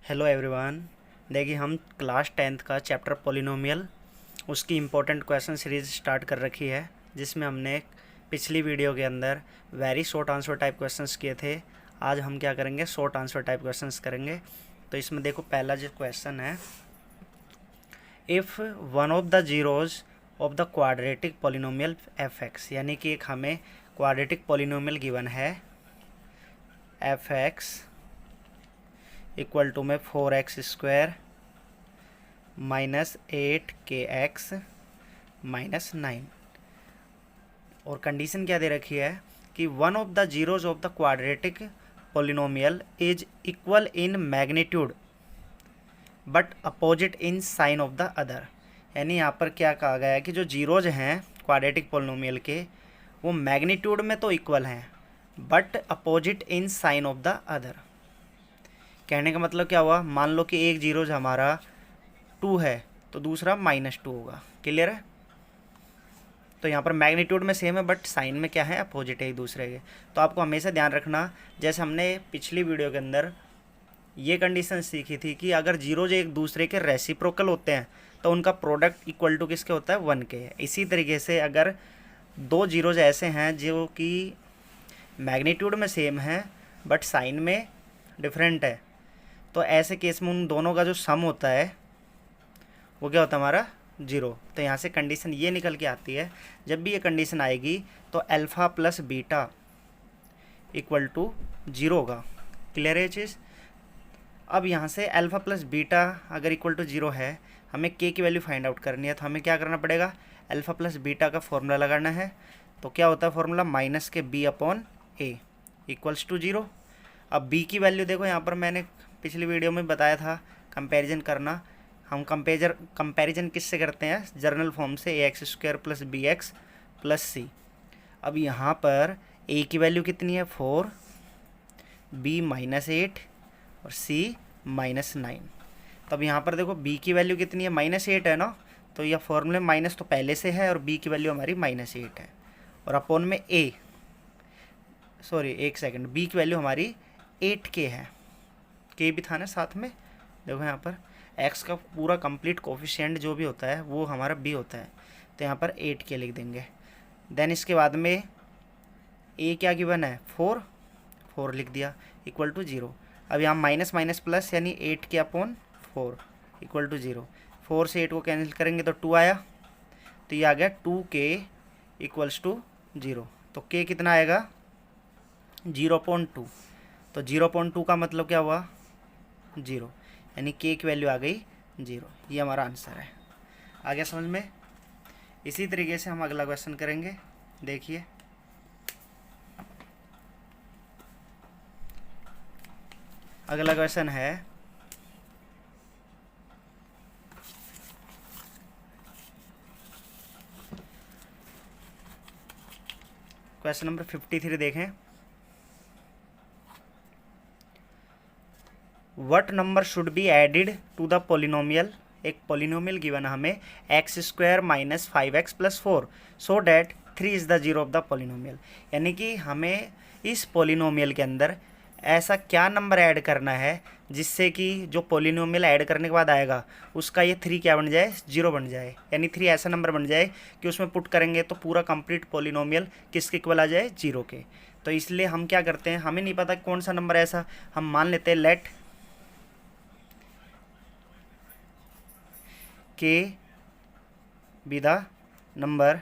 Hello everyone. देखिए हम class 10th का चैप्टर पॉलिनोमियल उसकी इम्पोर्टेंट क्वेश्चन सीरीज स्टार्ट कर रखी है, जिसमें हमने पिछली वीडियो के अंदर very short answer type questions किए थे। आज हम क्या करेंगे, शॉर्ट आंसर टाइप क्वेश्चंस करेंगे। तो इसमें देखो पहला जो क्वेश्चन है, if one of the zeros of the quadratic polynomial F x, यानी कि एक हमें क्वाड्रेटिक पॉलिनोमियल गिवन है एफ एक्स इक्वल टू में 4x² -8kx -9, और कंडीशन क्या दे रखी है कि one of the zeros of the quadratic polynomial is equal in magnitude but opposite in sign of the other. यानी यहाँ पर क्या कहा गया है कि जो जीरोज हैं क्वाड्रेटिक पॉलिनोमियल के, वो मैग्नीट्यूड में तो इक्वल हैं but opposite in sign of the other. कहने का मतलब क्या हुआ, मान लो कि एक जीरोज हमारा 2 है तो दूसरा -2 होगा। क्लियर है? तो यहाँ पर मैग्नीट्यूड में सेम है बट साइन में क्या है, अपोजिट है एक दूसरे के। तो आपको हमेशा ध्यान रखना, जैसे हमने पिछली वीडियो के अंदर ये कंडीशन सीखी थी कि अगर जीरोज एक दूसरे के रेसिप्रोकल होते हैं तो उनका प्रोडक्ट इक्वल टू किसके होता है, 1 के। इसी तरीके से अगर दो जीरोज ऐसे हैं जो कि मैग्नीट्यूड में सेम है बट साइन में डिफरेंट है, तो ऐसे केस में उन दोनों का जो सम होता है वो क्या होता है, हमारा 0। तो यहाँ से कंडीशन ये निकल के आती है, जब भी ये कंडीशन आएगी तो alpha plus beta equal to 0 होगा। क्लियर है ये चीज़? अब यहाँ से अल्फ़ा प्लस बीटा अगर इक्वल टू 0 है, हमें के की वैल्यू फाइंड आउट करनी है, तो हमें क्या करना पड़ेगा, अल्फ़ा प्लस बीटा का फॉर्मूला लगाना है। तो क्या होता है फॉर्मूला, -b/a इक्वल्स टू 0। अब b की वैल्यू देखो, यहाँ पर मैंने पिछली वीडियो में बताया था कंपैरिजन करना। हम कंपैरिजन किससे करते हैं, जर्नल फॉर्म से, ax² + bx + c। अब यहाँ पर a की वैल्यू कितनी है, 4, b -8 और c -9। तब यहाँ पर देखो b की वैल्यू कितनी है, -8 है ना, तो यह फॉर्मूले माइनस तो पहले से है और b की वैल्यू हमारी -8 है, और अपोन में a, सॉरी एक सेकंड, b की वैल्यू हमारी 8k है, k भी था ना साथ में। देखो यहाँ पर x का पूरा कंप्लीट कोफिशिएंट जो भी होता है वो हमारा b होता है, तो यहाँ पर 8k लिख देंगे। देन इसके बाद में a क्या गिवन है, 4 लिख दिया इक्वल टू 0। अब यहाँ माइनस माइनस प्लस, यानी 8k/4 इक्वल टू 0। 4 से 8 को कैंसिल करेंगे तो 2 आया, तो ये आ गया 2k इक्वल्स टू 0। तो k कितना आएगा, 0.2। तो 0.2 का मतलब क्या हुआ, 0, यानी k की वैल्यू आ गई 0। ये हमारा आंसर है। आ गया समझ में? इसी तरीके से हम अगला क्वेश्चन करेंगे। देखिए अगला क्वेश्चन है, क्वेश्चन नंबर 53 देखें। What number should be added to the polynomial. एक पोलिनोमियल गिवन हमें x² - 5x + 4 so that 3 is the 0 of the polynomial. यानी कि हमें इस पोलिनोमियल के अंदर ऐसा क्या नंबर ऐड करना है जिससे कि जो पोलिनोमियल ऐड करने के बाद आएगा उसका ये 3 क्या बन जाए, 0 बन जाए। यानी 3 ऐसा नंबर बन जाए कि उसमें पुट करेंगे तो पूरा कंप्लीट पोलिनोमियल किसके इक्वल आ जाए, 0 के। तो इसलिए हम क्या करते हैं, हमें नहीं पता कौन सा नंबर ऐसा, हम मान लेते हैं late k be the number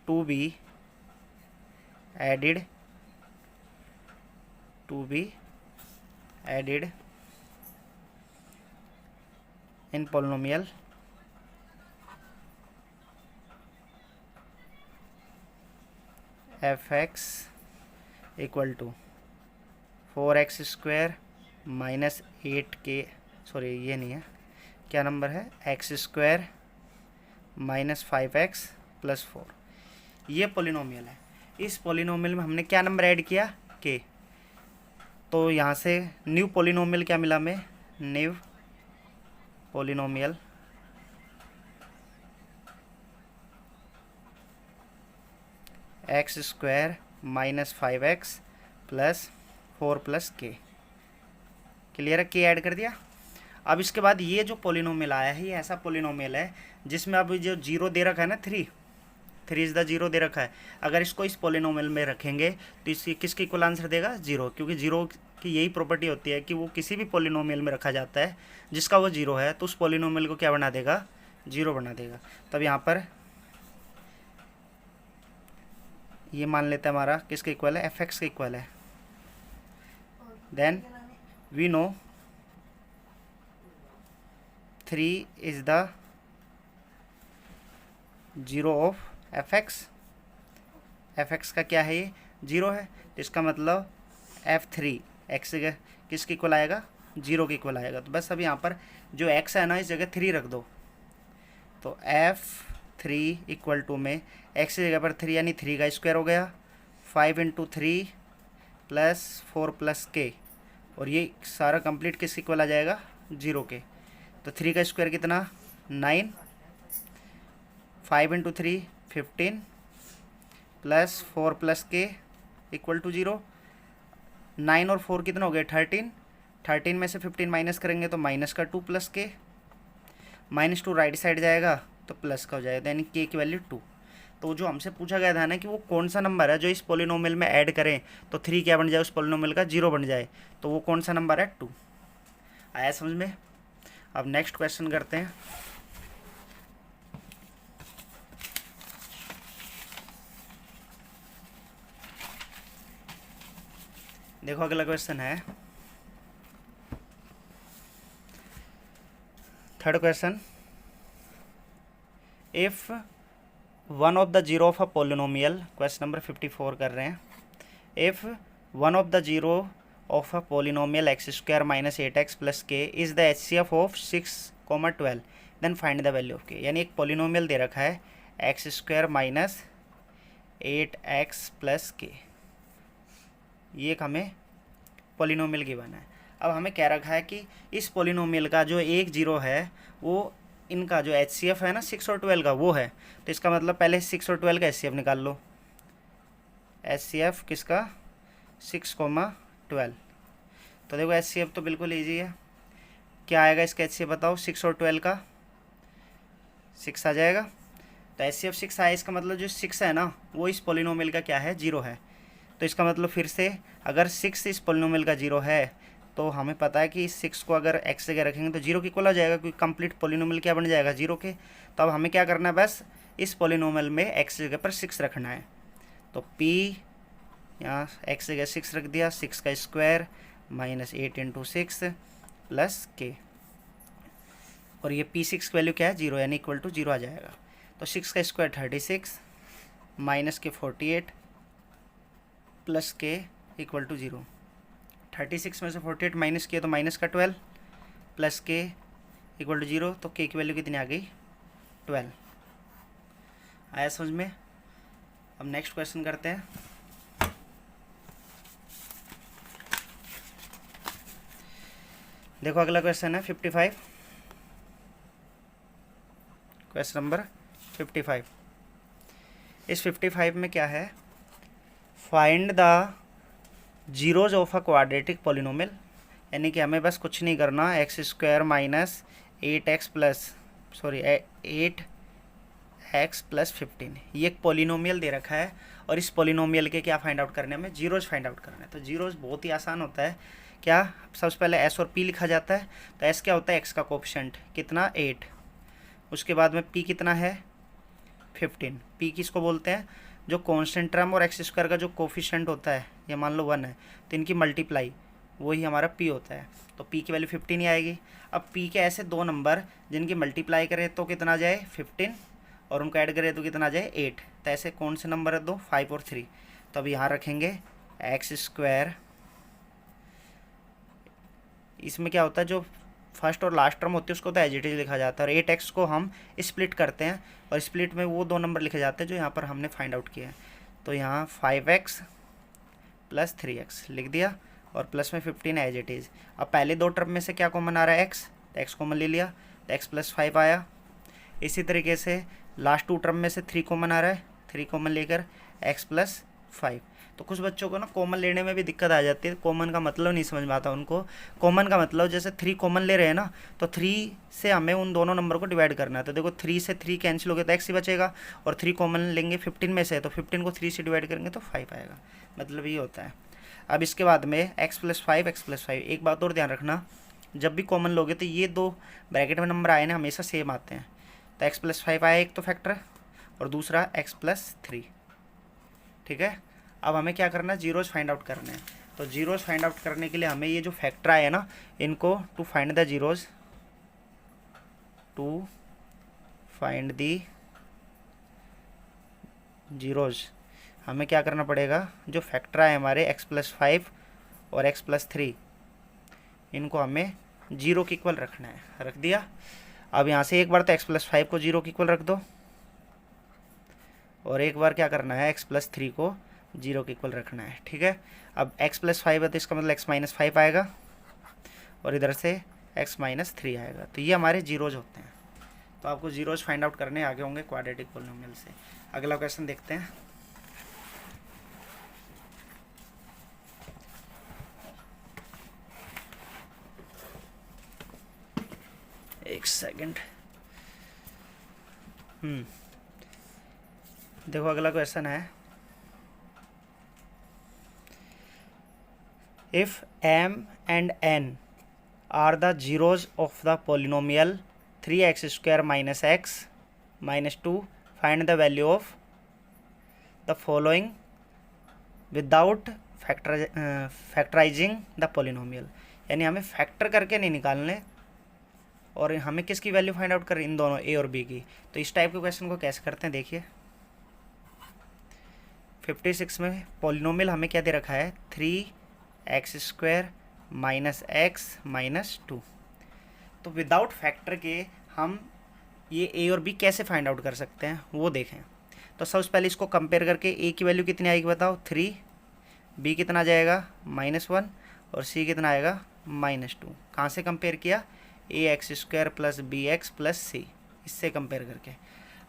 to be added in polynomial f(x) equal to 4x² -8k, sorry ये नहीं है, क्या नंबर है, x² -5x + 4। ये पोलिनोमियल है। इस पोलिनोमियल में हमने क्या नंबर ऐड किया, k। तो यहाँ से न्यू पोलिनोमियल क्या मिला हमें, new polynomial x² - 5x plus 4 plus के। क्लियर है? के ऐड कर दिया। अब इसके बाद ये जो पोलिनोमियल आया है, ये ऐसा पोलिनोमियल है जिसमें अब जो जीरो दे रखा है ना, 3 इज द जीरो दे रखा है। अगर इसको इस पोलिनोमियल में रखेंगे तो इसकी किसके इक्वल आंसर देगा? जीरो, क्योंकि जीरो की यही प्रॉपर्टी होती है कि वो किसी भी पोलिनोमियल में रखा जाता है जिसका वो जीरो है, तो उस पोलिनोमियल को क्या बना देगा? जीरो बना देगा। तब यहाँ पर ये मान लेते हैं हमारा किसके इक्वल है? fx के इक्वल है। Then we know 3 is the zero of fx का क्या है? ये जीरो है, तो इसका मतलब f3 x किसके इक्वल आएगा? जीरो के इक्वल आएगा। तो बस अब यहाँ पर जो x है ना, इस जगह 3 रख दो, तो f3 इक्वल टू में x की जगह पर 3 यानी 3 का स्क्वायर हो गया, 5 इंटू 3 प्लस 4 प्लस के, और ये सारा कंप्लीट किसके इक्वल आ जाएगा? जीरो के। तो 3 का स्क्वायर कितना? 9, 5 इंटू 3 15 प्लस 4 प्लस के इक्वल टू 0। 9 और 4 कितना हो गया? 13। 13 में से 15 माइनस करेंगे तो माइनस का 2 प्लस के, -2 राइट साइड जाएगा तो प्लस का हो जाएगा, यानी के की वैल्यू 2। तो जो हमसे पूछा गया था ना कि वो कौन सा नंबर है जो इस पोलिनोमियल में ऐड करें तो 3 क्या बन जाए? उस पोलिनोमियल का जीरो बन जाए, तो वो कौन सा नंबर है? 2। आया समझ में? अब नेक्स्ट क्वेश्चन करते हैं। देखो अगला क्वेश्चन है, third question. If one of the zero of a polynomial, question number 54 कर रहे हैं। If one of the zero of a polynomial x² minus 8x plus k is the HCF of 6,12 then find the value of k. यानी एक polynomial दे रखा है x² minus 8x plus के, ये एक हमें पोलिनोमियल गिवन है। अब हमें कह रखा है कि इस पोलिनोमियल का जो एक जीरो है वो इनका जो HCF है ना 6 और 12 का वो है, तो इसका मतलब पहले 6 और 12 का HCF निकाल लो। HCF किसका? 6,12। तो देखो HCF तो बिल्कुल ईजी है। क्या आएगा इसका HCF बताओ? 6 और 12 का 6 आ जाएगा। तो HCF 6 आया, इसका मतलब जो 6 है ना वो इस पोलिनोमियल का क्या है? जीरो है। तो इसका मतलब फिर से अगर 6 इस पोलिनोमियल का जीरो है तो हमें पता है कि इस 6 को अगर x जगह रखेंगे तो जीरो की इक्वल आ जाएगा, क्योंकि कंप्लीट पोलिनोमियल क्या बन जाएगा? जीरो के। तो अब हमें क्या करना है? बस इस पोलिनोमियल में x जगह पर 6 रखना है। तो p यहाँ x जगह 6 रख दिया, 6 का स्क्वायर माइनस 8 इंटू 6 प्लस के, और ये p6 की वैल्यू क्या है? जीरो, यानी इक्वल टू जीरो आ जाएगा। तो 6 का स्क्वायर 36 माइनस के 48 प्लस के इक्वल टू जीरो। 36 में से 48 माइनस किया तो माइनस का 12 प्लस के इक्वल टू जीरो, तो के की वैल्यू कितनी आ गई? 12। आया समझ में? अब नेक्स्ट क्वेश्चन करते हैं। देखो अगला क्वेश्चन है 55, क्वेश्चन नंबर 55। इस 55 में क्या है? Find the zeros of a quadratic polynomial, यानी कि हमें बस कुछ नहीं करना, x² माइनस 8x प्लस 15, ये एक पोलिनोमियल दे रखा है और इस पोलिनोमियल के क्या फाइंड आउट करने में? जीरोज फाइंड आउट करना है। तो जीरोज बहुत ही आसान होता है। क्या? सबसे पहले s और p लिखा जाता है। तो s क्या होता है? x का कोफिशिएंट कितना? 8। उसके बाद में p कितना है? 15। p किसको बोलते हैं? जो कांस्टेंट टर्म और x² का जो कोफिशिएंट होता है, ये मान लो 1 है, तो इनकी मल्टीप्लाई वही हमारा p होता है। तो p की वैल्यू 15 ही आएगी। अब p के ऐसे दो नंबर जिनकी मल्टीप्लाई करें तो कितना आ जाए? 15, और उनको ऐड करें तो कितना आ जाए? 8। तो ऐसे कौन से नंबर है? दो, 5 और 3। तो अब यहाँ रखेंगे x², इसमें क्या होता है? जो फर्स्ट और लास्ट टर्म होती है उसको तो एज इट इज लिखा जाता है, और 8x को हम स्प्लिट करते हैं और स्प्लिट में वो दो नंबर लिखे जाते हैं जो यहाँ पर हमने फाइंड आउट किया है। तो यहाँ 5x प्लस 3x लिख दिया और प्लस में 15 एज इट इज़। अब पहले दो टर्म में से क्या कॉमन आ रहा है? x, तो x कॉमन ले लिया, तो x प्लस 5 आया। इसी तरीके से लास्ट टू टर्म में से 3 कॉमन आ रहा है, 3 कॉमन लेकर x प्लस 5, तो कुछ बच्चों को ना कॉमन लेने में भी दिक्कत आ जाती है, कॉमन का मतलब नहीं समझ में आता उनको। कॉमन का मतलब जैसे 3 कॉमन ले रहे हैं ना, तो 3 से हमें उन दोनों नंबर को डिवाइड करना है। तो देखो 3 से 3 कैंसिल हो गया तो x ही बचेगा, और 3 कॉमन लेंगे 15 में से, तो 15 को 3 से डिवाइड करेंगे तो 5 आएगा, मतलब ये होता है। अब इसके बाद में x+5 एक बात और ध्यान रखना, जब भी कॉमन लोगे तो ये दो ब्रैकेट में नंबर आए ना हमेशा सेम आते हैं। तो x+5 आया एक तो फैक्टर, और दूसरा x+3, ठीक है। अब हमें क्या करना है, जीरोज फाइंड आउट करने हैं। तो जीरोज फाइंड आउट करने के लिए हमें ये जो फैक्टर आए ना, इनको to find the zeros, to find the zeros, हमें क्या करना पड़ेगा, जो फैक्टर आए हमारे x+5 और x+3, इनको हमें जीरो के इक्वल रखना है। रख दिया। अब यहाँ से एक बार तो x+5 को जीरो के इक्वल रख दो, और एक बार क्या करना है, x+3 को जीरो के इक्वल रखना है, ठीक है। अब x+5 है तो इसका मतलब x-5 आएगा, और इधर से x-3 आएगा। तो ये हमारे जीरोज होते हैं। तो आपको जीरोज फाइंड आउट करने आगे होंगे क्वाड्रेटिक पॉलिनोमियल से। अगला क्वेश्चन देखते हैं। एक सेकंड। देखो अगला क्वेश्चन है, if m and n are the zeros of the polynomial 3x² - x - 2, find the value of the following without factorizing the polynomial। यानी हमें फैक्टर करके नहीं निकालने, और हमें किसकी वैल्यू फाइंड आउट करें, इन दोनों a और b की। तो इस टाइप के क्वेश्चन को कैसे करते हैं देखिए। 56 में पॉलिनोमियल हमें क्या दे रखा है, 3x² - x - 2। तो विदाउट फैक्टर के हम ये a और b कैसे फाइंड आउट कर सकते हैं वो देखें। तो सबसे पहले इसको कंपेयर करके a की वैल्यू कितनी आएगी बताओ, 3, b कितना आ जाएगा -1, और c कितना आएगा -2। कहाँ से कंपेयर किया, ax² + bx + c, इससे कंपेयर करके।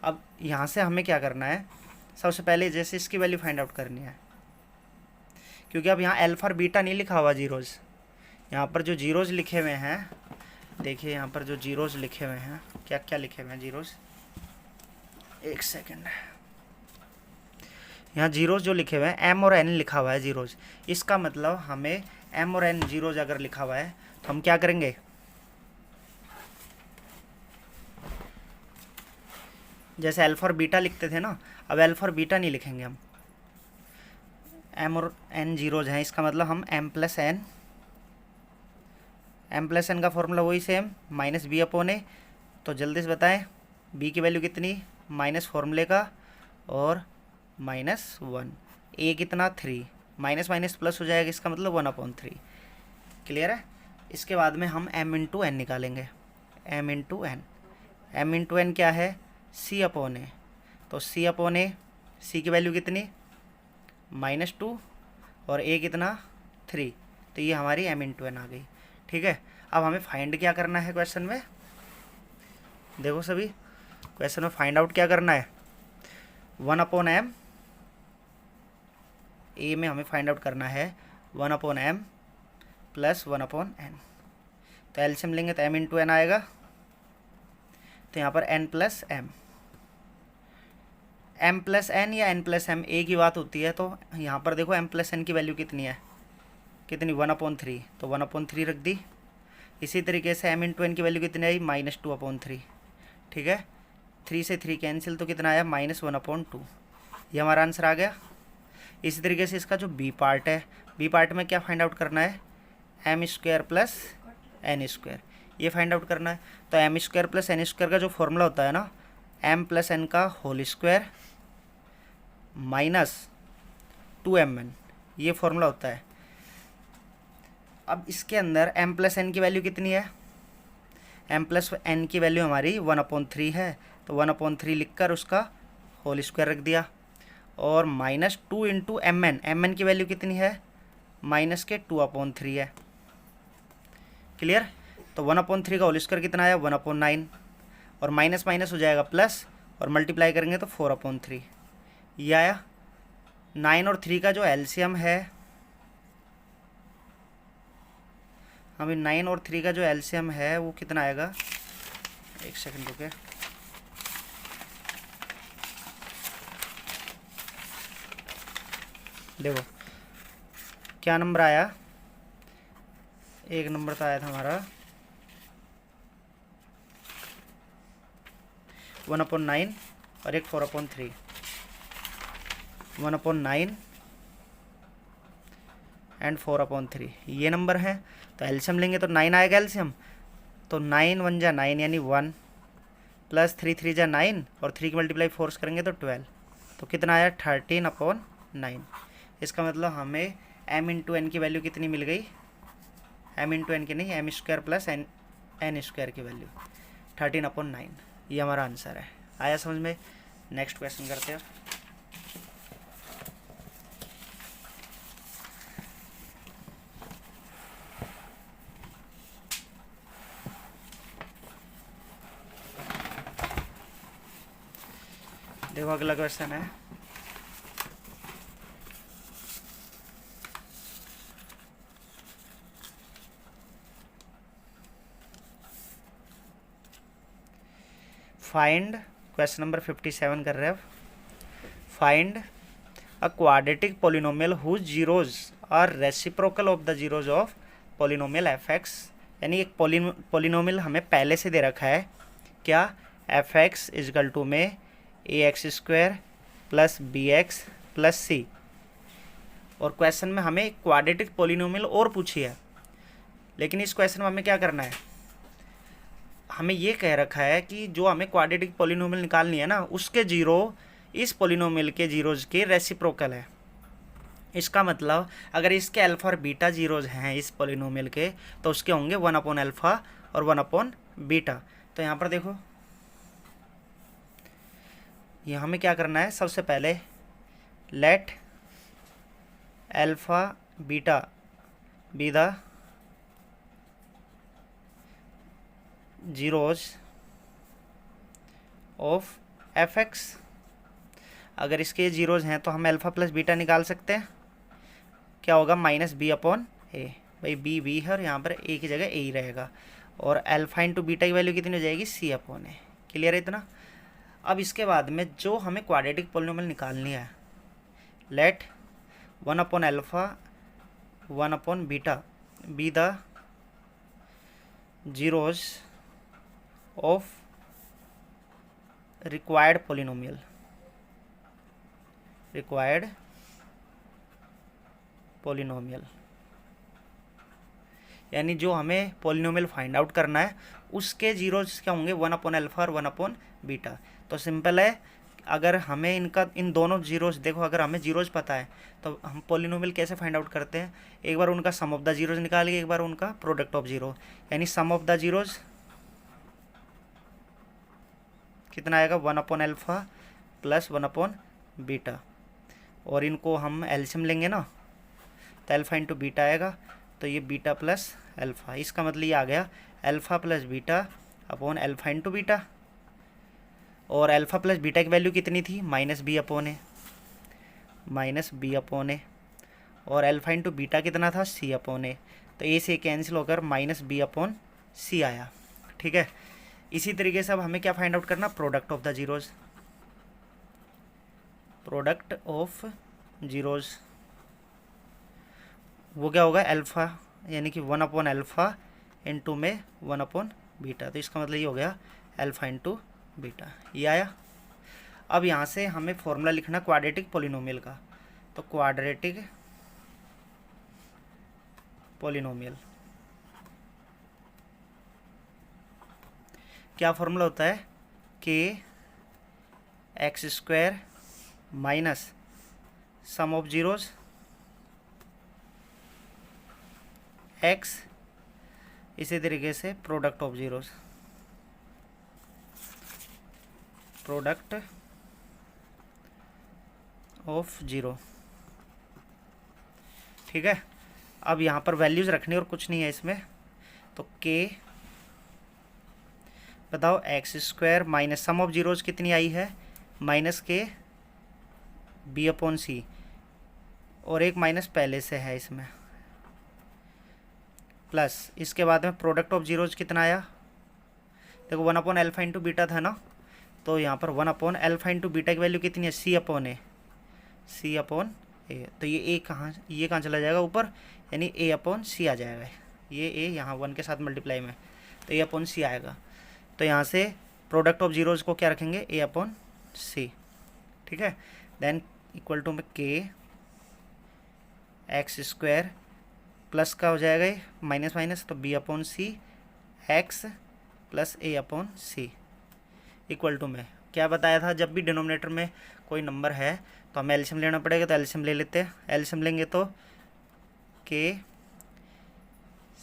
अब यहाँ से हमें क्या करना है, सबसे पहले जैसे इसकी वैल्यू फाइंड आउट करनी है, क्योंकि अब यहाँ अल्फा और बीटा नहीं लिखा हुआ जीरोज। यहाँ पर जो जीरोज लिखे हुए हैं, देखिए यहाँ पर जो जीरोज लिखे हुए हैं, क्या क्या लिखे हुए हैं जीरोज, एक सेकंड। यहाँ जीरोज जो लिखे हुए हैं m और n लिखा हुआ है जीरोज, इसका मतलब हमें m और n जीरोज अगर लिखा हुआ है तो हम क्या करेंगे, जैसे अल्फा और बीटा लिखते थे ना, अब अल्फा और बीटा नहीं लिखेंगे हम, m और n जीरोज हैं, इसका मतलब हम m+n का फॉर्मूला वही सेम -b/a। तो जल्दी से बताएं b की वैल्यू कितनी, माइनस फॉर्मूले का और -1, a कितना 3, माइनस माइनस प्लस हो जाएगा, इसका मतलब 1/3। क्लियर है। इसके बाद में हम m×n निकालेंगे, m×n क्या है, c/a। तो c/a, c की वैल्यू कितनी -2, और a कितना 3, तो ये हमारी m×n आ गई, ठीक है। अब हमें फाइंड क्या करना है क्वेश्चन में, देखो सभी क्वेश्चन में फाइंड आउट क्या करना है, 1/m, a में हमें फाइंड आउट करना है 1/m + 1/n। तो एलसीएम लेंगे तो m×n आएगा, तो यहाँ पर n+m, m+n या n+m एक ही बात होती है। तो यहाँ पर देखो m+n की वैल्यू कितनी है, कितनी 1/3, तो 1/3 रख दी। इसी तरीके से m×n की वैल्यू कितनी आई, -2/3, ठीक है। 3 से 3 कैंसिल, तो कितना आया -1/2, ये हमारा आंसर आ गया। इसी तरीके से इसका जो बी पार्ट है, बी पार्ट में क्या फाइंड आउट करना है, m² + n², ये फाइंड आउट करना है। तो m² + n² का जो फॉर्मूला होता है ना, m+n का होल स्क्वायर -2mn, ये फॉर्मूला होता है। अब इसके अंदर m+n की वैल्यू कितनी है, m+n की वैल्यू हमारी 1/3 है, तो 1/3 लिखकर उसका होल स्क्वायर रख दिया, और -2 × mn की वैल्यू कितनी है, -2/3 है। क्लियर। तो 1/3 का होल स्क्वायर कितना आया, 1/9, और माइनस माइनस हो जाएगा प्लस, और मल्टीप्लाई करेंगे तो 4/3, ये आया। 9 और 3 का जो एलसीएम है, हमें 9 और 3 का जो एलसीएम है वो कितना आएगा, एक सेकंड रुके, देखो क्या नंबर आया, एक नंबर तो आया था हमारा 1/9 और एक 4/3, 1/9 एंड 4/3 ये नंबर है। तो एलसीएम लेंगे तो 9 आएगा एलसीएम, तो 9 1 जा 9 यानी 1 प्लस 3 3 जा 9 और 3 की मल्टीप्लाई 4 करेंगे तो 12, तो कितना आया 13/9। इसका मतलब हमें m इंटू एन की वैल्यू कितनी मिल गई, m इंटू एन की नहीं, m square plus n square की वैल्यू 13/9, ये हमारा आंसर है। आया समझ में? नेक्स्ट क्वेश्चन करते हैं। देखो अगला क्वेश्चन है, फाइंड, क्वेश्चन नंबर 57 कर रहे हैं। Find a quadratic polynomial whose zeros are reciprocal of the zeros of polynomial f x. यानी एक पोलिनोमियल हमें पहले से दे रखा है, क्या, एफ एक्स इजकल टू में A x square plus B x plus C, और क्वेश्चन में हमें क्वाड्रेटिक पोलिनोमियल और पूछी है। लेकिन इस क्वेश्चन में हमें क्या करना है, हमें ये कह रखा है कि जो हमें क्वाड्रेटिक पोलिनोमियल निकालनी है ना, उसके जीरो इस पोलिनोमियल के जीरोज के रेसिप्रोकल है। इसका मतलब अगर इसके अल्फ़ा और बीटा जीरोज हैं इस पोलिनोमियल के, तो उसके होंगे 1/अल्फ़ा और 1/बीटा। तो यहाँ पर देखो, यहाँ हमें क्या करना है, सबसे पहले late alpha beta B the zeros of F x. अगर इसके जीरोज हैं तो हम अल्फ़ा प्लस बीटा निकाल सकते हैं, क्या होगा, माइनस बी अपॉन ए। भाई बी बी है और यहाँ पर ए की जगह ए ही रहेगा, और अल्फ़ा इंटू बीटा की वैल्यू कितनी हो जाएगी, सी अपॉन ए। क्लियर है इतना? अब इसके बाद में जो हमें क्वाड्रेटिक पोलिनोमियल निकालनी है, लेट 1/अल्फ़ा 1/बीटा be the zeros of required polynomial, required polynomial, यानी जो हमें पोलिनोमियल फाइंड आउट करना है उसके जीरोज क्या होंगे, 1/अल्फ़ा और 1/बीटा। तो सिंपल है, अगर हमें इनका इन दोनों जीरोज, देखो अगर हमें जीरोज पता है तो हम पोलिनोमियल कैसे फाइंड आउट करते हैं, एक बार उनका सम ऑफ द जीरोज निकाल के एक बार उनका प्रोडक्ट ऑफ जीरो, यानी सम ऑफ द जीरोज कितना आएगा, 1/अल्फ़ा प्लस 1/बीटा, और इनको हम एलसीएम लेंगे ना, तो अल्फ़ा इंटू बीटा आएगा, तो ये बीटा प्लस अल्फ़ा, इसका मतलब ये आ गया alpha plus beta upon alpha into beta. और अल्फ़ा प्लस बीटा की वैल्यू कितनी थी, माइनस बी अपॉन ए, माइनस बी अपॉन ए, और अल्फ़ा इंटू बीटा कितना था, सी अपॉन ए। तो ए से कैंसिल होकर माइनस बी अपॉन सी आया। ठीक है, इसी तरीके से अब हमें क्या फाइंड आउट करना, product of the zeros, product of zeros वो क्या होगा, अल्फ़ा यानी कि 1/अल्फ़ा इंटू में 1/बीटा, तो इसका मतलब ये हो गया अल्फ़ा इंटू बीटा, ये आया। अब यहाँ से हमें फॉर्मूला लिखना क्वाड्रेटिक पोलिनोमियल का, तो क्वाड्रेटिक पोलिनोमियल क्या फॉर्मूला होता है, के x square minus sum of zeros x, इसी तरीके से product of zeros, product of zero. ठीक है, अब यहाँ पर वैल्यूज रखनी और कुछ नहीं है इसमें, तो के बताओ x square minus sum of zeros कितनी आई है, माइनस के बी अपॉन सी, और एक माइनस पहले से है इसमें, प्लस इसके बाद में प्रोडक्ट ऑफ जीरोज कितना आया, देखो 1/α इंटू बीटा था ना, तो यहाँ पर 1/α इंटू बीटा की वैल्यू कितनी है, C/A, C/A। तो ये कहाँ चला जाएगा ऊपर, यानी A/C आ जाएगा, ये A यहाँ 1 के साथ मल्टीप्लाई में, तो A/C आएगा। तो यहाँ से प्रोडक्ट ऑफ जीरोज को क्या रखेंगे, A/C, ठीक है। देन इक्वल टू में K x² प्लस का हो जाएगा ये माइनस माइनस, तो B/C x plus A/C equal to में क्या बताया था, जब भी डिनोमिनेटर में कोई नंबर है तो हमें एलसीएम लेना पड़ेगा, तो एलसीएम ले लेते हैं। एलसीएम लेंगे तो K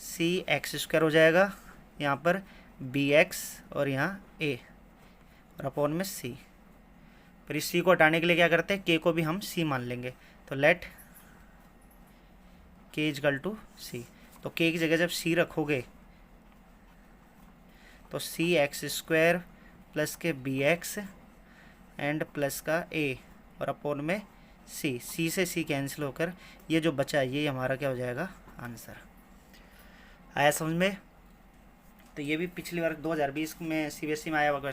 C x² हो जाएगा, यहाँ पर BX और यहाँ A और अपॉन में C। फिर इस C को हटाने के लिए क्या करते हैं, K को भी हम C मान लेंगे, तो let K equal to C। तो K की जगह जब C रखोगे तो C x² प्लस के BX एंड प्लस का A और अपॉन में C से C कैंसिल होकर ये जो बचा ये हमारा क्या हो जाएगा, आंसर। आया समझ में। तो ये भी पिछली बार 2020 में CBSE में आया हुआ क्वेश्चन।